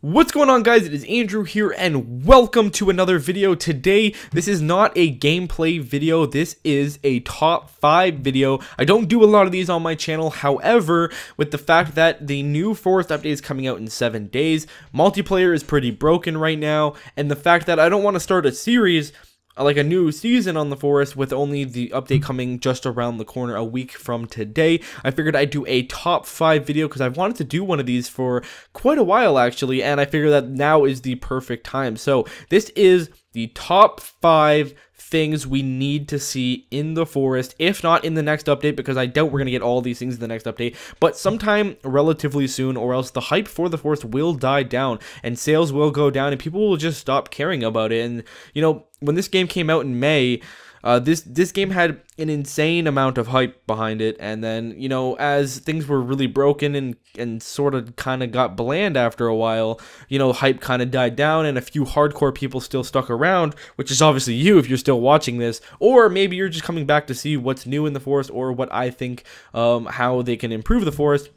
What's going on, guys? It is Andrew here and welcome to another video. Today, this is not a gameplay video, this is a top 5 video. I don't do a lot of these on my channel, however, with the fact that the new Forest update is coming out in 7 days, multiplayer is pretty broken right now, and the fact that I don't want to start a series like a new season on the Forest with only the update coming just around the corner a week from today, I figured I'd do a top 5 video because I've wanted to do one of these for quite a while actually, and I figured that now is the perfect time. So this is the top 5 things we need to see in the Forest, if not in the next update, because I doubt we're going to get all these things in the next update, but sometime relatively soon, or else the hype for the Forest will die down and sales will go down and people will just stop caring about it. And you know, when this game came out in May, this game had an insane amount of hype behind it, and then, you know, as things were really broken and sort of kind of got bland after a while, you know, hype kind of died down and a few hardcore people still stuck around, which is obviously you if you're still watching this, or maybe you're just coming back to see what's new in the Forest or what I think how they can improve the Forest.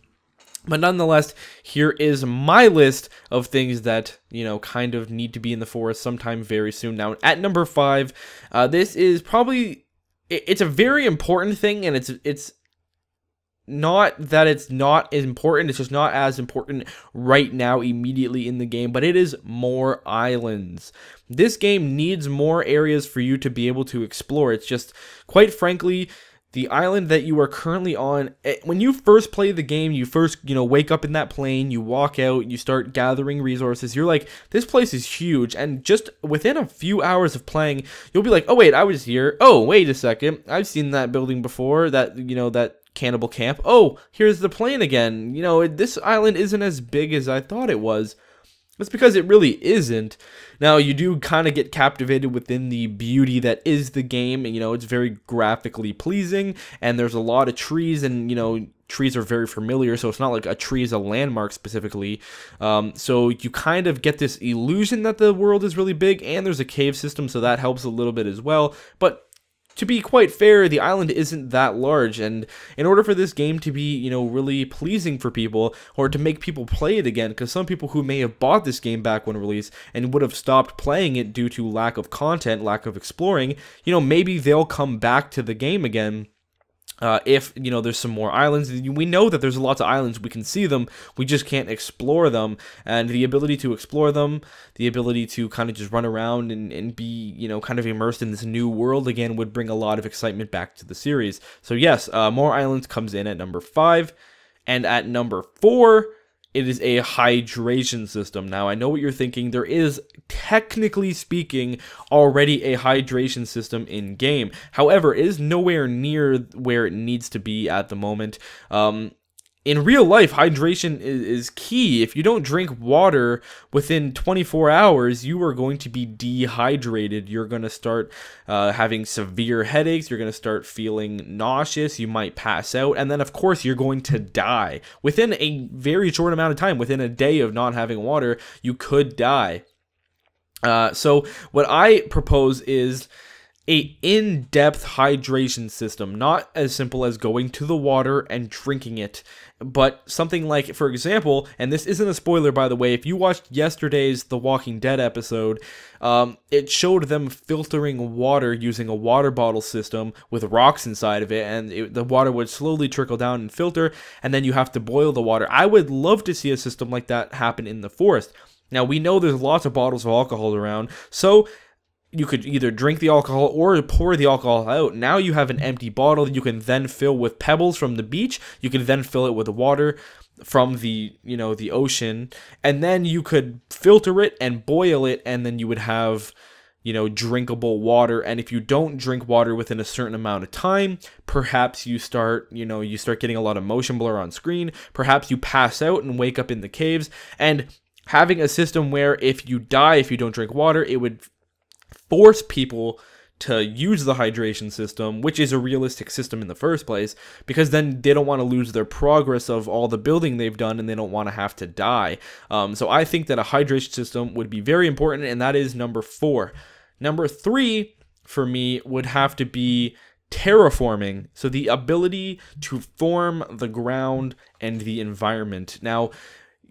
But nonetheless, here is my list of things that, you know, kind of need to be in the Forest sometime very soon. Now, at number 5, this is probably, it's a very important thing, and it's not that it's not as important, it's just not as important right now immediately in the game, but it is more islands. This game needs more areas for you to be able to explore. It's just, quite frankly, the island that you are currently on, when you first play the game, you first, you know, wake up in that plane, you walk out, you start gathering resources, you're like, this place is huge, and just within a few hours of playing, you'll be like, oh wait, I was here, oh wait a second, I've seen that building before, that, you know, that cannibal camp, oh, here's the plane again, you know, this island isn't as big as I thought it was. That's because it really isn't. Now, you do kind of get captivated within the beauty that is the game, and, you know, it's very graphically pleasing, and there's a lot of trees, and, you know, trees are very familiar, so it's not like a tree is a landmark specifically. So you kind of get this illusion that the world is really big, and there's a cave system, so that helps a little bit as well. But to be quite fair, the island isn't that large, and in order for this game to be, you know, really pleasing for people, or to make people play it again, because some people who may have bought this game back when released and would have stopped playing it due to lack of content, lack of exploring, you know, maybe they'll come back to the game again. If, you know, there's some more islands. We know that there's lots of islands, we can see them, we just can't explore them, and the ability to explore them, the ability to kind of just run around and be, you know, kind of immersed in this new world again would bring a lot of excitement back to the series. So yes, more islands comes in at number 5, and at number 4, it is a hydration system. Now, I know what you're thinking. There is, technically speaking, already a hydration system in game. However, it is nowhere near where it needs to be at the moment. In real life, hydration is key. If you don't drink water within 24 hours, you are going to be dehydrated. You're going to start having severe headaches. You're going to start feeling nauseous. You might pass out. And then, of course, you're going to die. Within a very short amount of time, within a day of not having water, you could die. So what I propose is a in-depth hydration system, not as simple as going to the water and drinking it, but something like, for example, and this isn't a spoiler by the way, if you watched yesterday's The Walking Dead episode, it showed them filtering water using a water bottle system with rocks inside of it, and the water would slowly trickle down and filter, and then you have to boil the water. I would love to see a system like that happen in the Forest. Now, we know there's lots of bottles of alcohol around, so you could either drink the alcohol or pour the alcohol out. Now you have an empty bottle you can then fill with pebbles from the beach. You can then fill it with water from the, you know, the ocean, and then you could filter it and boil it, and then you would have, you know, drinkable water. And if you don't drink water within a certain amount of time, perhaps you start, you know, you start getting a lot of motion blur on screen. Perhaps you pass out and wake up in the caves. And having a system where if you die, if you don't drink water, it would force people to use the hydration system, which is a realistic system in the first place, because then they don't want to lose their progress of all the building they've done, and they don't want to have to die. So I think that a hydration system would be very important, and that is number 4. Number 3 for me would have to be terraforming, so the ability to form the ground and the environment. Now,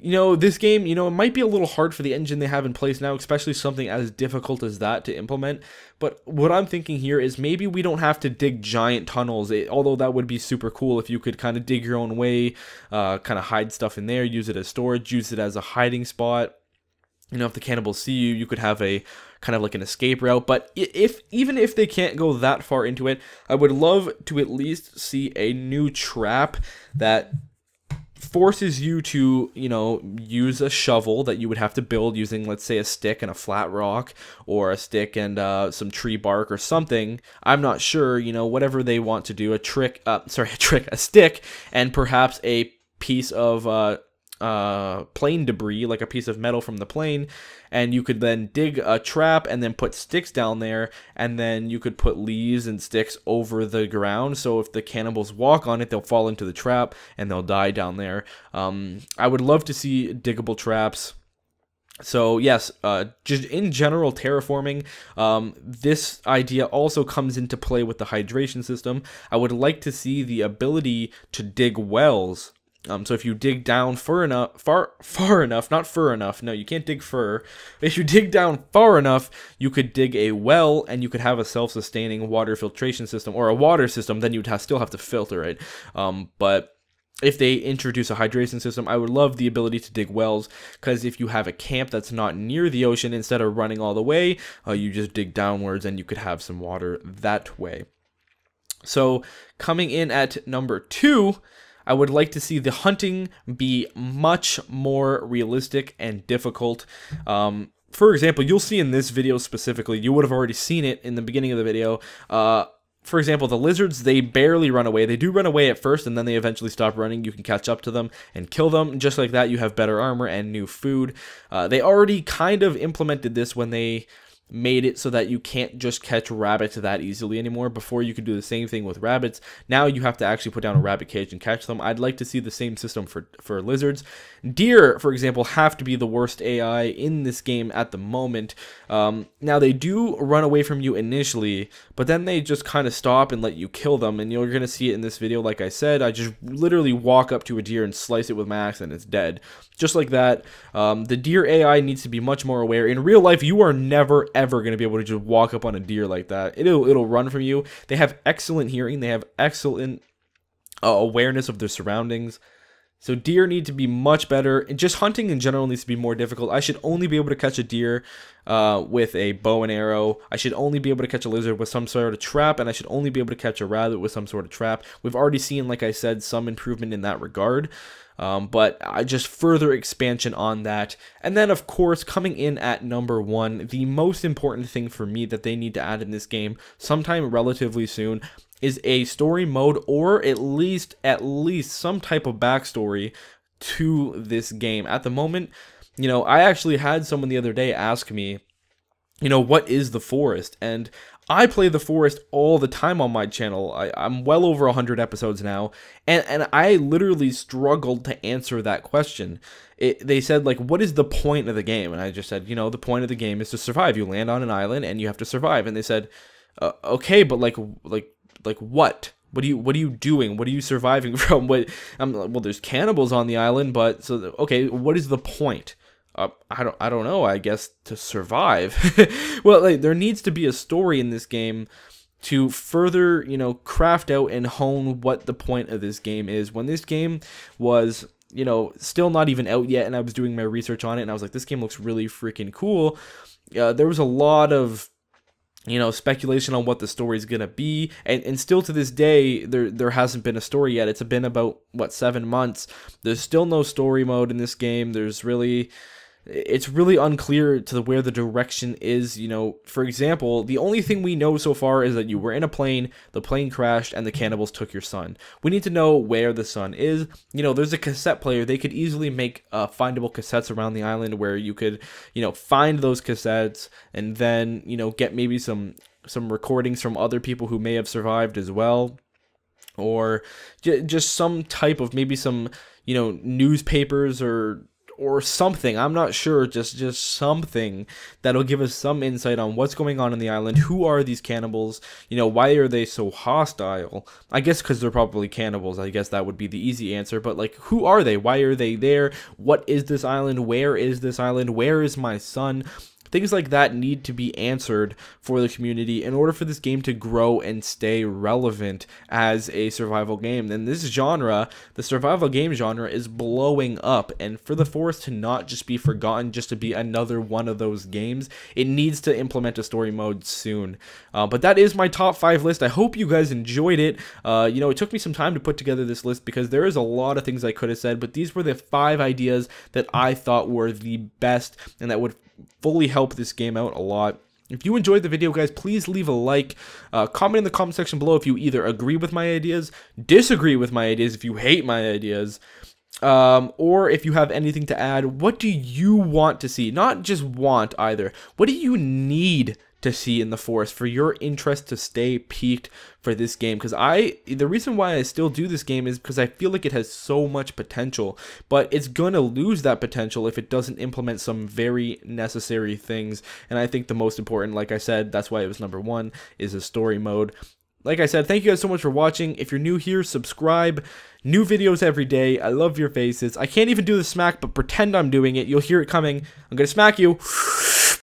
this game, it might be a little hard for the engine they have in place now, especially something as difficult as that to implement. But what I'm thinking here is maybe we don't have to dig giant tunnels, although that would be super cool if you could kind of dig your own way, kind of hide stuff in there, use it as storage, use it as a hiding spot. If the cannibals see you, you could have a kind of like an escape route. But even if they can't go that far into it, I would love to at least see a new trap that forces you to, use a shovel that you would have to build using, let's say, a stick and a flat rock, or a stick and some tree bark or something. I'm not sure, whatever they want to do, a stick and perhaps a piece of plane debris, like a piece of metal from the plane, and you could then dig a trap and then put sticks down there, and then you could put leaves and sticks over the ground, so if the cannibals walk on it, they'll fall into the trap and they'll die down there. I would love to see diggable traps. So yes, just in general terraforming, this idea also comes into play with the hydration system. I would like to see the ability to dig wells. So if you dig down far enough, no, you can't dig fur. If you dig down far enough, you could dig a well, and you could have a self-sustaining water filtration system, or a water system. Then you'd still have to filter it. But if they introduce a hydration system, I would love the ability to dig wells, because if you have a camp that's not near the ocean, instead of running all the way, you just dig downwards, and you could have some water that way. So coming in at number 2, I would like to see the hunting be much more realistic and difficult. For example, you'll see in this video specifically, you would have already seen it in the beginning of the video. For example, the lizards, they barely run away. They do run away at first, and then they eventually stop running. You can catch up to them and kill them. Just like that, you have better armor and new food. They already kind of implemented this when they made it so that you can't just catch rabbits that easily anymore. Before, you could do the same thing with rabbits. Now you have to actually put down a rabbit cage and catch them. I'd like to see the same system for lizards. Deer, for example, have to be the worst AI in this game at the moment. Now they do run away from you initially, but then they just kind of stop and let you kill them, and you're gonna see it in this video. Like I said, I just literally walk up to a deer and slice it with my axe, and it's dead. Just like that. The deer AI needs to be much more aware. In real life, you are never ever going to be able to just walk up on a deer like that. It'll run from you. They have excellent hearing. They have excellent awareness of their surroundings. So deer need to be much better. And just hunting in general needs to be more difficult. I should only be able to catch a deer with a bow and arrow. I should only be able to catch a lizard with some sort of trap, and I should only be able to catch a rabbit with some sort of trap. We've already seen, like I said, some improvement in that regard. But just further expansion on that. And then, of course, coming in at number 1, the most important thing for me that they need to add in this game sometime relatively soon is a story mode, or at least some type of backstory to this game. At the moment, I actually had someone the other day ask me, what is the forest? And I play the forest all the time on my channel. I'm well over 100 episodes now, and I literally struggled to answer that question. They said, like, what is the point of the game? And I just said, the point of the game is to survive. You land on an island and you have to survive. And they said, okay, but like what? What are you doing? What are you surviving from? Well, there's cannibals on the island, but okay, what is the point? I don't know, I guess to survive. Well, there needs to be a story in this game to further, craft out and hone what the point of this game is. When this game was, still not even out yet, and I was doing my research on it, and I was like, this game looks really freaking cool. There was a lot of speculation on what the story is gonna be, and still to this day there hasn't been a story yet. It's been about 7 months. There's still no story mode in this game. It's really unclear to where the direction is. For example, the only thing we know so far is that you were in a plane, the plane crashed, and the cannibals took your son. We need to know where the son is. There's a cassette player. They could easily make findable cassettes around the island where you could, find those cassettes, and then, get maybe some recordings from other people who may have survived as well. Or just some type of, maybe some, newspapers or or something. I'm not sure, just something that'll give us some insight on what's going on the island. Who are these cannibals? You know, why are they so hostile? I guess because they're probably cannibals. I guess that would be the easy answer. But like, who are they? Why are they there? What is this island? Where is this island? Where is my son? Things like that need to be answered for the community in order for this game to grow and stay relevant as a survival game. And this genre, the survival game genre, is blowing up. And for the Forest to not just be forgotten, just to be another one of those games, it needs to implement a story mode soon. But that is my top 5 list. I hope you guys enjoyed it. You know, it took me some time to put together this list because there is a lot of things I could have said, but these were the 5 ideas that I thought were the best and that would fully help this game out a lot. If you enjoyed the video, guys, please leave a like. Comment in the comment section below if you either agree with my ideas, disagree with my ideas, if you hate my ideas, or if you have anything to add. What do you want to see? Not just want either. What do you need to see in the Forest for your interest to stay peaked for this game? Because the reason why I still do this game is because I feel like it has so much potential, but it's gonna lose that potential if it doesn't implement some very necessary things. And I think the most important, like I said, that's why it was number 1, is a story mode. Like I said, thank you guys so much for watching. If you're new here, subscribe. New videos every day. I love your faces. I can't even do the smack, but pretend I'm doing it. You'll hear it coming. I'm gonna smack you.